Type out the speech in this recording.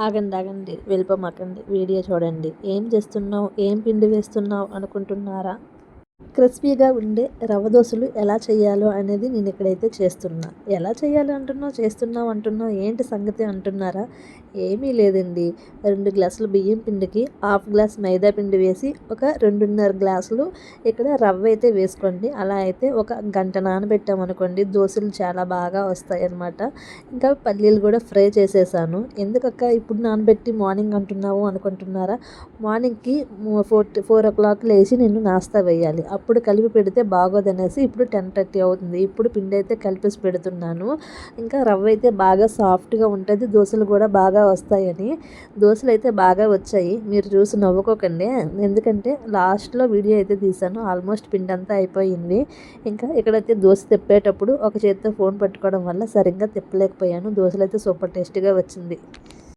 ఆగండి ఆగండి వెళ్ళిపోమాకండి, వీడియో చూడండి. ఏం చేస్తున్నావు, ఏం పిండి వేస్తున్నావు అనుకుంటున్నారా? క్రిస్పీగా ఉండే రవ్వ దోశలు ఎలా చేయాలో అనేది నేను ఇక్కడైతే చేస్తున్నా. ఎలా చేయాలి అంటున్నావు, చేస్తున్నావు అంటున్నావు, ఏంటి సంగతి అంటున్నారా? ఏమీ లేదండి. 2 గ్లాసుల బియ్యం పిండికి హాఫ్ గ్లాస్ మైదా పిండి వేసి ఒక 2.5 గ్లాసులు ఇక్కడ రవ్వ అయితే వేసుకోండి. అలా అయితే ఒక గంట నానబెట్టామనుకోండి దోశలు చాలా బాగా వస్తాయి అన్నమాట. ఇంకా పల్లీలు కూడా ఫ్రై చేసేసాను. ఎందుకక్క ఇప్పుడు నానబెట్టి మార్నింగ్ అంటున్నావు అనుకుంటున్నారా? మార్నింగ్కి 4 o'clock లేచి నేను నాస్తా వేయాలి. అప్పుడు కలిపి పెడితే బాగోదనేసి ఇప్పుడు 10:30 అవుతుంది. ఇప్పుడు పిండి అయితే కలిపేసి పెడుతున్నాను. ఇంకా రవ్వ అయితే బాగా సాఫ్ట్గా ఉంటుంది, దోశలు కూడా బాగా వస్తాయని. దోశలు అయితే బాగా వచ్చాయి, మీరు చూసి నవ్వుకోకండి. ఎందుకంటే లాస్ట్లో వీడియో అయితే తీసాను. ఆల్మోస్ట్ పిండి అంతా అయిపోయింది. ఇంకా ఇక్కడైతే దోశ తిప్పేటప్పుడు ఒక చేతితో ఫోన్ పట్టుకోవడం వల్ల సరిగ్గా తిప్పలేకపోయాను. దోశలు అయితే సూపర్ టేస్టీగా వచ్చింది.